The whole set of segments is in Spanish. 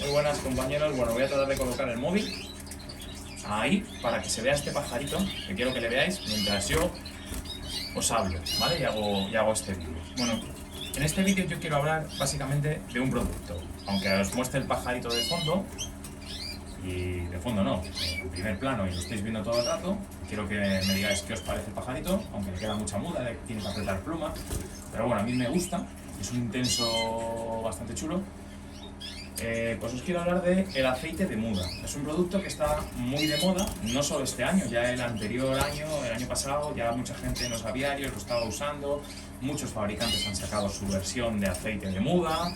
Muy buenas, compañeros. Bueno, voy a tratar de colocar el móvil ahí para que se vea este pajarito, que quiero que le veáis mientras yo os hablo, ¿vale? Y hago este vídeo. Bueno, en este vídeo yo quiero hablar básicamente de un producto. Aunque os muestre el pajarito de fondo, y de fondo no, en primer plano, y lo estáis viendo todo el rato, quiero que me digáis qué os parece el pajarito, aunque le queda mucha muda, tiene que apretar pluma, pero bueno, a mí me gusta, es un intenso bastante chulo. Pues os quiero hablar de el aceite de muda. Es un producto que está muy de moda, no solo este año, ya el anterior año, el año pasado, ya mucha gente en los aviarios lo estaba usando, muchos fabricantes han sacado su versión de aceite de muda.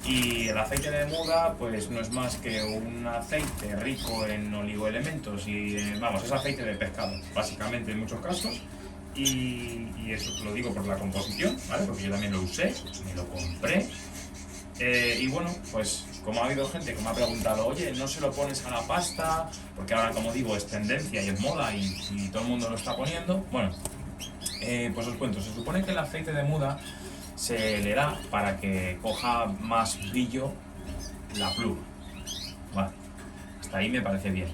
Y el aceite de muda pues no es más que un aceite rico en oligoelementos y vamos, es aceite de pescado, básicamente en muchos casos. Y eso lo digo por la composición, ¿vale? Porque yo también lo usé, me lo compré. Y bueno, pues como ha habido gente que me ha preguntado, oye, ¿no se lo pones a la pasta? Porque ahora, como digo, es tendencia y es moda y todo el mundo lo está poniendo. Bueno, pues os cuento, se supone que el aceite de muda se le da para que coja más brillo la pluma. Vale, hasta ahí me parece bien.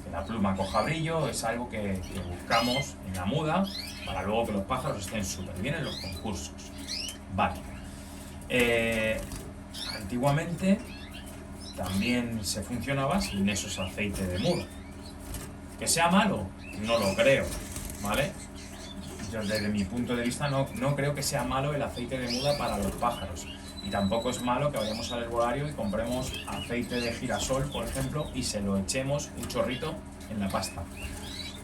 Que la pluma coja brillo es algo que buscamos en la muda para luego que los pájaros estén súper bien en los concursos. Vale. Antiguamente también se funcionaba sin esos aceites de muda. ¿Que sea malo? No lo creo, ¿vale? Yo desde mi punto de vista no creo que sea malo el aceite de muda para los pájaros. Y tampoco es malo que vayamos al herbolario y compremos aceite de girasol, por ejemplo, y se lo echemos un chorrito en la pasta.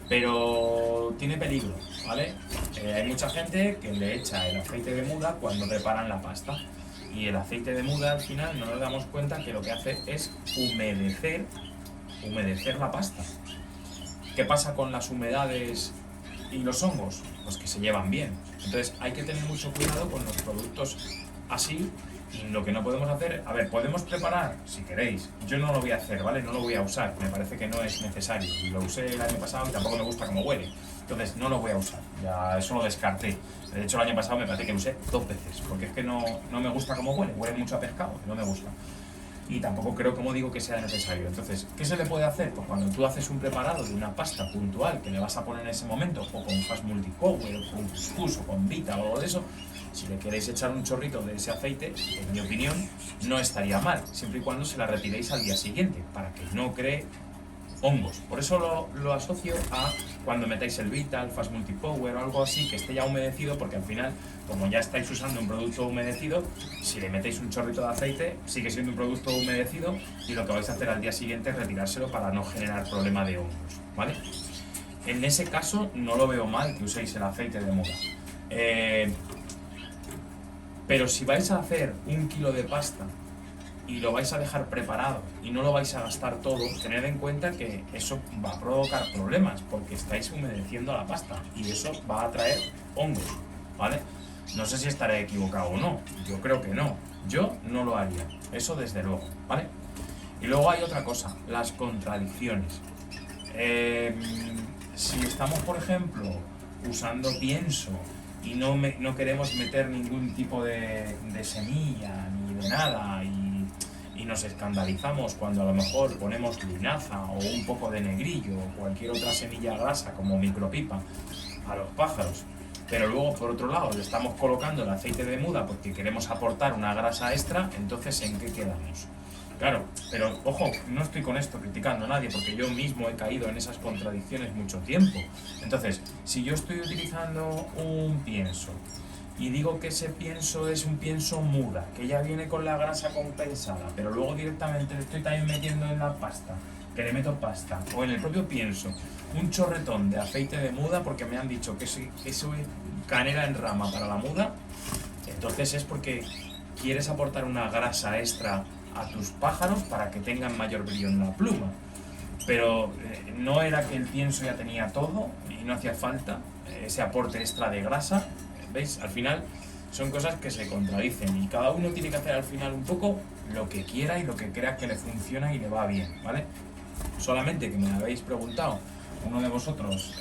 Pero tiene peligro, ¿vale? Hay mucha gente que le echa el aceite de muda cuando preparan la pasta. Y el aceite de muda al final no nos damos cuenta que lo que hace es humedecer la pasta. ¿Qué pasa con las humedades y los hongos? Pues que se llevan bien. Entonces hay que tener mucho cuidado con los productos así. Y lo que no podemos hacer, a ver, podemos preparar, si queréis. Yo no lo voy a hacer, ¿vale? No lo voy a usar, me parece que no es necesario. Y lo usé el año pasado y tampoco me gusta cómo huele. Entonces no lo voy a usar, ya eso lo descarté. De hecho el año pasado me parece que lo usé 2 veces, porque es que no me gusta cómo huele mucho a pescado, no me gusta. Y tampoco creo, como digo, que sea necesario. Entonces, ¿qué se le puede hacer? Pues cuando tú haces un preparado de una pasta puntual que le vas a poner en ese momento, o con Fast Multipower, o con Couscous, o con Vita, o algo de eso, si le queréis echar un chorrito de ese aceite, en mi opinión, no estaría mal, siempre y cuando se la retiréis al día siguiente, para que no cree hongos. Por eso lo asocio a cuando metáis el Vita, el Fast Multipower o algo así, que esté ya humedecido, porque al final, como ya estáis usando un producto humedecido, si le metéis un chorrito de aceite, sigue siendo un producto humedecido y lo que vais a hacer al día siguiente es retirárselo para no generar problema de hongos, ¿vale? En ese caso no lo veo mal que uséis el aceite de muda. Pero si vais a hacer 1 kilo de pasta y lo vais a dejar preparado y no lo vais a gastar todo, tened en cuenta que eso va a provocar problemas porque estáis humedeciendo la pasta y eso va a traer hongos, ¿vale? No sé si estaré equivocado o no, yo creo que no, yo no lo haría, eso desde luego, ¿vale? Y luego hay otra cosa, las contradicciones. Si estamos, por ejemplo, usando pienso y no queremos meter ningún tipo de semilla ni de nada y nos escandalizamos cuando a lo mejor ponemos linaza o un poco de negrillo o cualquier otra semilla grasa como micropipa a los pájaros, pero luego por otro lado le estamos colocando el aceite de muda porque queremos aportar una grasa extra, entonces ¿en qué quedamos? Claro, pero ojo, no estoy con esto criticando a nadie porque yo mismo he caído en esas contradicciones mucho tiempo. Entonces, si yo estoy utilizando un pienso y digo que ese pienso es un pienso muda, que ya viene con la grasa compensada, pero luego directamente le estoy también metiendo en la pasta, que le meto pasta, o en el propio pienso, un chorretón de aceite de muda porque me han dicho que soy canela en rama para la muda, entonces es porque quieres aportar una grasa extra a tus pájaros para que tengan mayor brillo en la pluma. Pero no era que el pienso ya tenía todo y no hacía falta ese aporte extra de grasa. ¿Veis? Al final son cosas que se contradicen y cada uno tiene que hacer al final un poco lo que quiera y lo que crea que le funciona y le va bien, ¿vale? Solamente que me habéis preguntado uno de vosotros,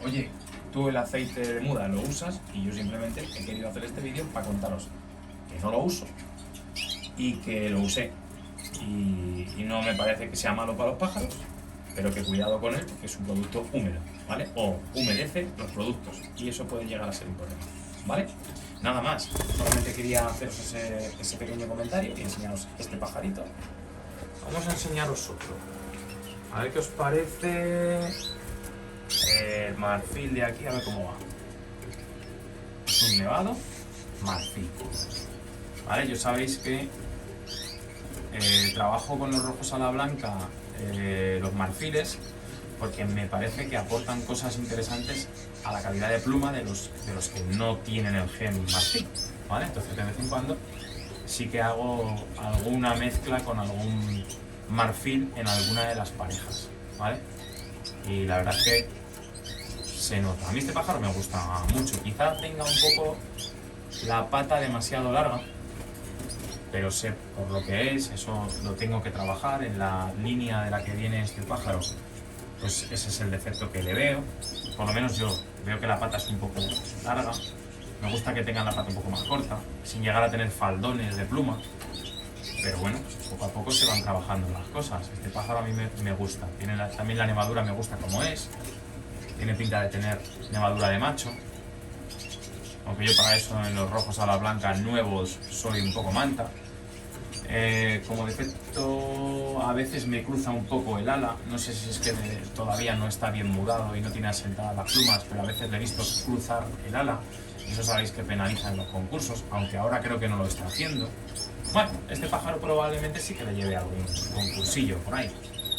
oye, tú el aceite de muda lo usas, y yo simplemente he querido hacer este vídeo para contaros que no lo uso y que lo usé y y no me parece que sea malo para los pájaros, pero que cuidado con él porque es un producto húmedo, ¿vale? O humedece los productos y eso puede llegar a ser un problema, ¿vale? Nada más, solamente quería haceros ese pequeño comentario y enseñaros este pajarito. Vamos a enseñaros otro. A ver qué os parece el marfil de aquí, a ver cómo va. Es un nevado marfil. Vale, ya sabéis que trabajo con los rojos a la blanca, los marfiles, porque me parece que aportan cosas interesantes a la calidad de pluma de los que no tienen el gen marfil, ¿vale? Entonces de vez en cuando sí que hago alguna mezcla con algún marfil en alguna de las parejas, ¿vale? Y la verdad es que se nota. A mí este pájaro me gusta mucho. Quizás tenga un poco la pata demasiado larga, pero sé por lo que es, eso lo tengo que trabajar en la línea de la que viene este pájaro. Pues ese es el defecto que le veo. Por lo menos yo veo que la pata es un poco larga. Me gusta que tengan la pata un poco más corta, sin llegar a tener faldones de pluma. Pero bueno, poco a poco se van trabajando las cosas. Este pájaro a mí me gusta. También la nevadura me gusta como es. Tiene pinta de tener nevadura de macho. Aunque yo para eso en los rojos a la blanca nuevos soy un poco manta. Como defecto a veces me cruza un poco el ala, no sé si es que todavía no está bien mudado y no tiene asentadas las plumas, pero a veces le he visto cruzar el ala, y eso sabéis que penaliza en los concursos, aunque ahora creo que no lo está haciendo. Bueno, este pájaro probablemente sí que le lleve a algún concursillo por ahí,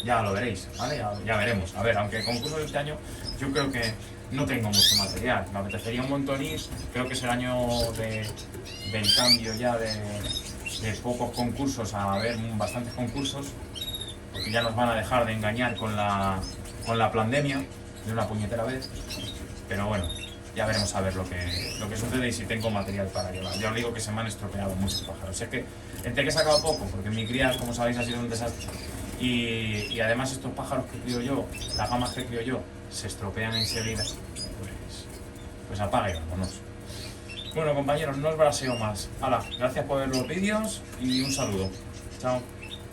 ya lo veréis, ¿vale? Ya veremos. A ver, aunque el concurso de este año yo creo que no tengo mucho material, me apetecería un montón ir, creo que es el año del cambio ya de pocos concursos a ver bastantes concursos, porque ya nos van a dejar de engañar con la pandemia de una puñetera vez. Pero bueno, ya veremos a ver lo que sucede y si tengo material para llevar. Ya os digo que se me han estropeado muchos pájaros. Sé que entre que he sacado poco, porque mi cría, como sabéis, ha sido un desastre. Y además estos pájaros que crío yo, las gamas que crío yo, se estropean enseguida. Pues apaga y vámonos. Bueno, compañeros, no os braseo más. Hala, gracias por ver los vídeos y un saludo. Chao.